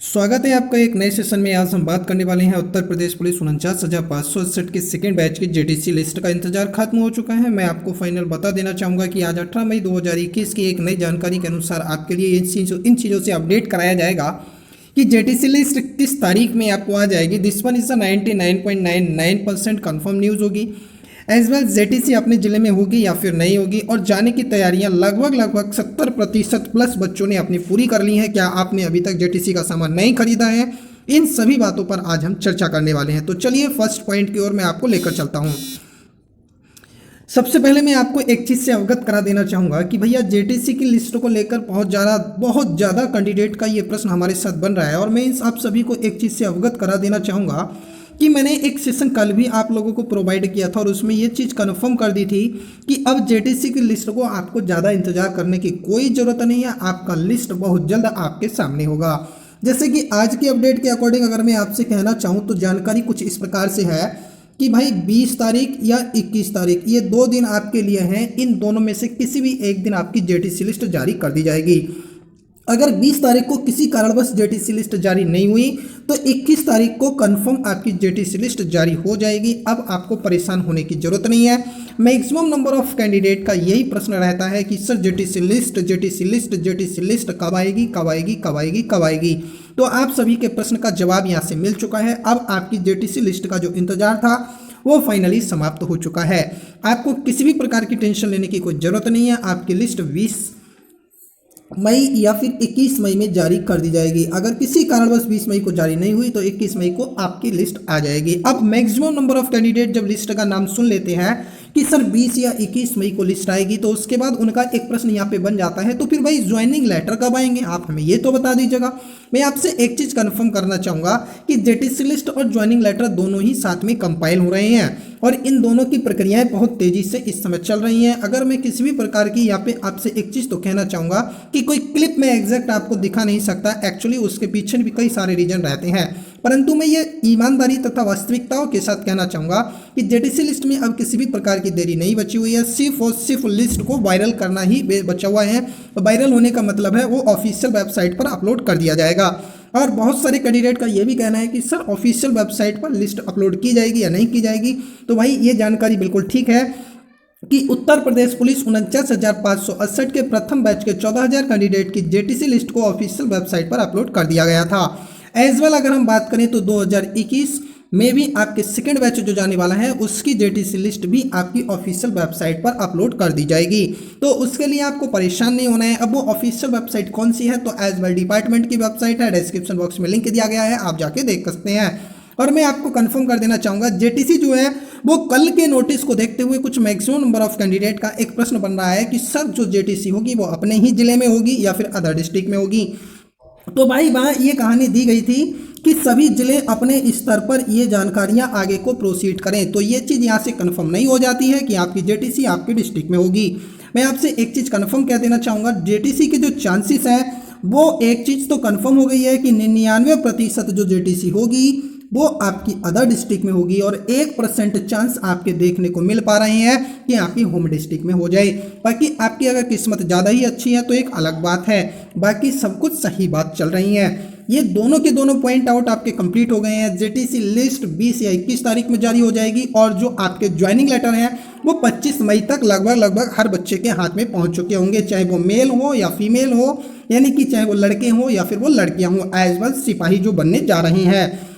स्वागत है आपका एक नए सेशन में। आज हम बात करने वाले हैं उत्तर प्रदेश पुलिस 49,568 के सेकेंड बैच की जेटीसी लिस्ट का इंतजार खत्म हो चुका है। मैं आपको फाइनल बता देना चाहूँगा कि आज 18 मई 2021 की एक नई जानकारी के अनुसार आपके लिए इन चीज़ों से अपडेट कराया जाएगा कि जेटीसी लिस्ट किस तारीख में आपको आ जाएगी। This one is 99.99% confirm news होगी। एज वेल जेटीसी अपने ज़िले में होगी या फिर नहीं होगी, और जाने की तैयारियां लगभग 70% प्लस बच्चों ने अपनी पूरी कर ली हैं। क्या आपने अभी तक जेटीसी का सामान नहीं खरीदा है? इन सभी बातों पर आज हम चर्चा करने वाले हैं। तो चलिए फर्स्ट पॉइंट की ओर मैं आपको लेकर चलता हूं। सबसे पहले मैं आपको एक चीज़ से अवगत करा देना चाहूँगा कि भैया जेटीसी की लिस्ट को लेकर बहुत ज़्यादा कैंडिडेट का ये प्रश्न हमारे साथ बन रहा है, और मैं आप सभी को एक चीज़ से अवगत करा देना चाहूँगा कि मैंने एक सेशन कल भी आप लोगों को प्रोवाइड किया था और उसमें ये चीज़ कन्फर्म कर दी थी कि अब जेटीसी की लिस्ट को आपको ज़्यादा इंतजार करने की कोई ज़रूरत नहीं है। आपका लिस्ट बहुत जल्द आपके सामने होगा। जैसे कि आज की अपडेट के अकॉर्डिंग अगर मैं आपसे कहना चाहूँ तो जानकारी कुछ इस प्रकार से है कि भाई 20 तारीख या 21 तारीख ये 2 दिन आपके लिए हैं। इन दोनों में से किसी भी एक दिन आपकी जेटीसी लिस्ट जारी कर दी जाएगी। अगर 20 तारीख को किसी कारणवश जेटीसी लिस्ट जारी नहीं हुई तो 21 तारीख को कंफर्म आपकी जेटीसी लिस्ट जारी हो जाएगी। अब आपको परेशान होने की जरूरत नहीं है। मैक्सिमम नंबर ऑफ कैंडिडेट का यही प्रश्न रहता है कि सर जेटीसी लिस्ट कब आएगी, कब आएगी, कब आएगी, कब आएगी। तो आप सभी के प्रश्न का जवाब यहाँ से मिल चुका है। अब आपकी जेटीसी लिस्ट का जो इंतजार था वो फाइनली समाप्त हो चुका है। आपको किसी भी प्रकार की टेंशन लेने की कोई ज़रूरत नहीं है। आपकी लिस्ट 20 मई या फिर 21 मई में जारी कर दी जाएगी। अगर किसी कारणवश 20 मई को जारी नहीं हुई तो 21 मई को आपकी लिस्ट आ जाएगी। अब मैक्सिमम नंबर ऑफ कैंडिडेट जब लिस्ट का नाम सुन लेते हैं कि सर 20 या 21 मई को लिस्ट आएगी, तो उसके बाद उनका एक प्रश्न यहाँ पे बन जाता है, तो फिर भाई ज्वाइनिंग लेटर कब आएंगे? आप हमें ये तो बता दीजिएगा। मैं आपसे एक चीज़ कंफर्म करना चाहूँगा कि जेटीसी लिस्ट और ज्वाइनिंग लेटर दोनों ही साथ में कंपाइल हो रहे हैं और इन दोनों की प्रक्रियाएं बहुत तेज़ी से इस समय चल रही हैं। अगर मैं किसी भी प्रकार की यहाँ पे आपसे एक चीज़ तो कहना चाहूँगा कि कोई क्लिप में एग्जैक्ट आपको दिखा नहीं सकता, एक्चुअली उसके पीछे भी कई सारे रीजन रहते हैं, परंतु मैं ये ईमानदारी तथा वास्तविकताओं के साथ कहना चाहूँगा कि जेटीसी लिस्ट में अब किसी भी प्रकार की देरी नहीं बची हुई है। सिर्फ और सिर्फ लिस्ट को वायरल करना ही बचा हुआ है। वायरल होने का मतलब है वो ऑफिशियल वेबसाइट पर अपलोड कर दिया जाएगा। और बहुत सारे कैंडिडेट का ये भी कहना है कि सर ऑफिशियल वेबसाइट पर लिस्ट अपलोड की जाएगी या नहीं की जाएगी। तो भाई ये जानकारी बिल्कुल ठीक है कि उत्तर प्रदेश पुलिस 49,568 के प्रथम बैच के 14,000 कैंडिडेट की जेटीसी लिस्ट को ऑफिशियल वेबसाइट पर अपलोड कर दिया गया था। एज वेल अगर हम बात करें तो 2021 में भी आपके सेकेंड बैच जो जाने वाला है उसकी जेटीसी लिस्ट भी आपकी ऑफिशियल वेबसाइट पर अपलोड कर दी जाएगी। तो उसके लिए आपको परेशान नहीं होना है। अब वो ऑफिशियल वेबसाइट कौन सी है? तो एज वेल डिपार्टमेंट की वेबसाइट है, डिस्क्रिप्शन बॉक्स में लिंक दिया गया है, आप जाके देख सकते हैं। और मैं आपको कंफर्म कर देना चाहूँगा जेटीसी जो है वो कल के नोटिस को देखते हुए कुछ मैक्सिमम नंबर ऑफ कैंडिडेट का एक प्रश्न बन रहा है कि सर जो जेटीसी होगी वो अपने ही जिले में होगी या फिर अदर डिस्ट्रिक्ट में होगी। तो भाई वहाँ ये कहानी दी गई थी कि सभी जिले अपने स्तर पर ये जानकारियाँ आगे को प्रोसीड करें। तो ये चीज़ यहाँ से कंफर्म नहीं हो जाती है कि आपकी जेटीसी आपके डिस्ट्रिक्ट में होगी। मैं आपसे एक चीज़ कंफर्म कह देना चाहूँगा, जेटीसी के जो चांसेस हैं वो एक चीज़ तो कंफर्म हो गई है कि 99% जो जेटीसी होगी वो आपकी अदर डिस्ट्रिक्ट में होगी और 1% चांस आपके देखने को मिल पा रहे हैं कि आपकी होम डिस्ट्रिक्ट में हो जाए। बाकी आपकी अगर किस्मत ज़्यादा ही अच्छी है तो एक अलग बात है, बाकी सब कुछ सही बात चल रही है। ये दोनों के दोनों पॉइंट आउट आपके कंप्लीट हो गए हैं। जेटीसी लिस्ट 20 या 21 तारीख में जारी हो जाएगी और जो आपके ज्वाइनिंग लेटर हैं वो 25 मई तक लगभग हर बच्चे के हाथ में पहुंच चुके होंगे, चाहे वो मेल हो या फीमेल हो, यानी कि चाहे वो लड़के हों या फिर वो लड़कियां हों, एज वेल सिपाही जो बनने जा रही हैं।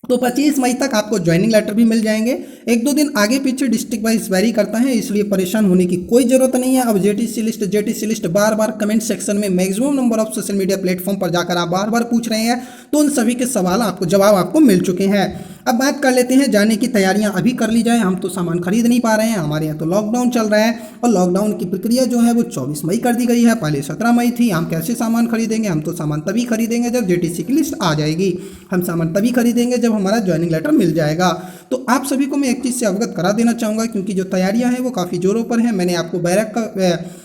तो 25 मई तक आपको ज्वाइनिंग लेटर भी मिल जाएंगे। 1-2 दिन आगे पीछे डिस्ट्रिक्ट वाइज वेरी करता है, इसलिए परेशान होने की कोई ज़रूरत नहीं है। अब जेटीसी लिस्ट बार बार कमेंट सेक्शन में maximum number of social media platform पर जाकर आप बार बार पूछ रहे हैं, तो उन सभी के सवाल जवाब आपको मिल चुके हैं। अब बात कर लेते हैं जाने की तैयारियां अभी कर ली जाए। हम तो सामान खरीद नहीं पा रहे हैं, हमारे यहाँ तो लॉकडाउन चल रहा है और लॉकडाउन की प्रक्रिया जो है वो 24 मई कर दी गई है, पहले 17 मई थी। हम कैसे सामान खरीदेंगे? हम तो सामान तभी खरीदेंगे जब जेटीसी की लिस्ट आ जाएगी। हम सामान तभी खरीदेंगे जब हमारा ज्वाइनिंग लेटर मिल जाएगा। तो आप सभी को मैं एक चीज़ से अवगत करा देना चाहूँगा, क्योंकि जो तैयारियाँ हैं वो काफ़ी जोरों पर हैं। मैंने आपको बैरक का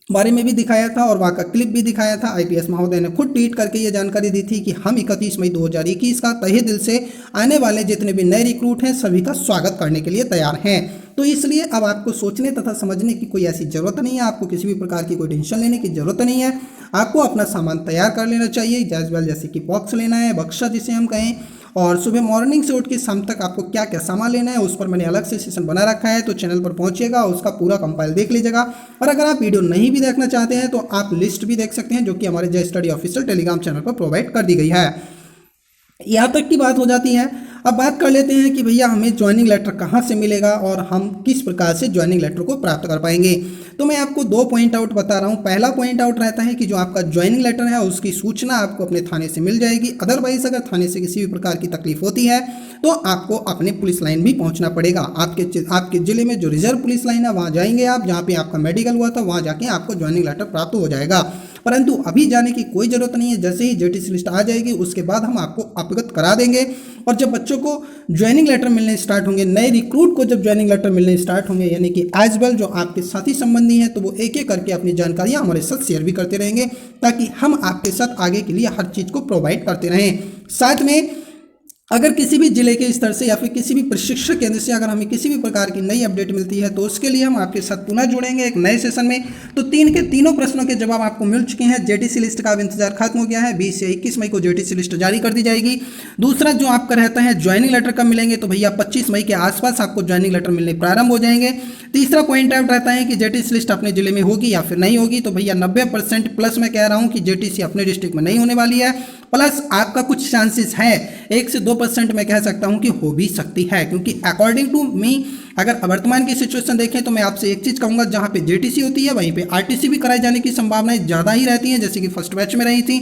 बारे में भी दिखाया था और वहाँ का क्लिप भी दिखाया था। आईपीएस महोदय ने खुद ट्वीट करके ये जानकारी दी थी कि हम 31 मई 2021 का तहे दिल से आने वाले जितने भी नए रिक्रूट हैं सभी का स्वागत करने के लिए तैयार हैं। तो इसलिए अब आपको सोचने तथा समझने की कोई ऐसी ज़रूरत नहीं है, आपको किसी भी प्रकार की कोई टेंशन लेने की ज़रूरत नहीं है। आपको अपना सामान तैयार कर लेना चाहिए, जैसे कि बॉक्स लेना है, बक्सा जिसे हम कहें, और सुबह मॉर्निंग से उठ के शाम तक आपको क्या क्या सामान लेना है उस पर मैंने अलग से सेशन बना रखा है, तो चैनल पर पहुंचिएगा, उसका पूरा कंपाइल देख लीजिएगा। और अगर आप वीडियो नहीं भी देखना चाहते हैं तो आप लिस्ट भी देख सकते हैं, जो कि हमारे जय स्टडी ऑफिशियल टेलीग्राम चैनल पर प्रोवाइड कर दी गई है। यहाँ तक की बात हो जाती है। अब बात कर लेते हैं कि भैया हमें ज्वाइनिंग लेटर कहाँ से मिलेगा और हम किस प्रकार से ज्वाइनिंग लेटर को प्राप्त कर पाएंगे। तो मैं आपको 2 पॉइंट आउट बता रहा हूँ। पहला पॉइंट आउट रहता है कि जो आपका ज्वाइनिंग लेटर है उसकी सूचना आपको अपने थाने से मिल जाएगी। अदरवाइज अगर थाने से किसी भी प्रकार की तकलीफ होती है तो आपको अपने पुलिस लाइन भी पहुंचना पड़ेगा। आपके जिले में जो रिजर्व पुलिस लाइन है वहाँ जाएंगे आप, जहाँ पे आपका मेडिकल हुआ था, वहाँ जाके आपको ज्वाइनिंग लेटर प्राप्त हो जाएगा। परंतु अभी जाने की कोई ज़रूरत नहीं है, जैसे ही जेटीसी लिस्ट आ जाएगी उसके बाद हम आपको अवगत करा देंगे। और जब बच्चों को ज्वाइनिंग लेटर मिलने स्टार्ट होंगे, नए रिक्रूट को जब ज्वाइनिंग लेटर मिलने स्टार्ट होंगे, यानी कि एज वेल जो आपके साथी संबंधी हैं, तो वो एक एक करके अपनी जानकारियां हमारे साथ शेयर भी करते रहेंगे, ताकि हम आपके साथ आगे के लिए हर चीज़ को प्रोवाइड करते रहें। साथ में अगर किसी भी जिले के स्तर से या फिर किसी भी प्रशिक्षण केंद्र से अगर हमें किसी भी प्रकार की नई अपडेट मिलती है तो उसके लिए हम आपके साथ पुनः जुड़ेंगे एक नए सेशन में। तो 3 के तीनों प्रश्नों के जवाब आपको मिल चुके हैं। जेटीसी लिस्ट का अब इंतजार खत्म हो गया है, 20 से 21 मई को जेटीसी लिस्ट जारी कर दी जाएगी। दूसरा जो आपका रहता है ज्वाइनिंग लेटर कब मिलेंगे, तो भैया 25 मई के आसपास आपको ज्वाइनिंग लेटर मिलने प्रारंभ हो जाएंगे। तीसरा पॉइंट आउट रहता है कि जेटीसी लिस्ट अपने जिले में होगी या फिर नहीं होगी, तो भैया 90% प्लस मैं कह रहा हूँ कि जेटीसी अपने डिस्ट्रिक्ट में नहीं होने वाली है, प्लस आपका कुछ चांसेस है 1 से 2% मैं कह सकता हूं कि हो भी सकती है। क्योंकि अकॉर्डिंग टू मी अगर वर्तमान की सिचुएशन देखें तो मैं आपसे एक चीज़ कहूंगा, जहां पे जेटीसी होती है वहीं पे आरटीसी भी कराए जाने की संभावनाएं ज़्यादा ही रहती हैं, जैसे कि फर्स्ट बैच में रही थी।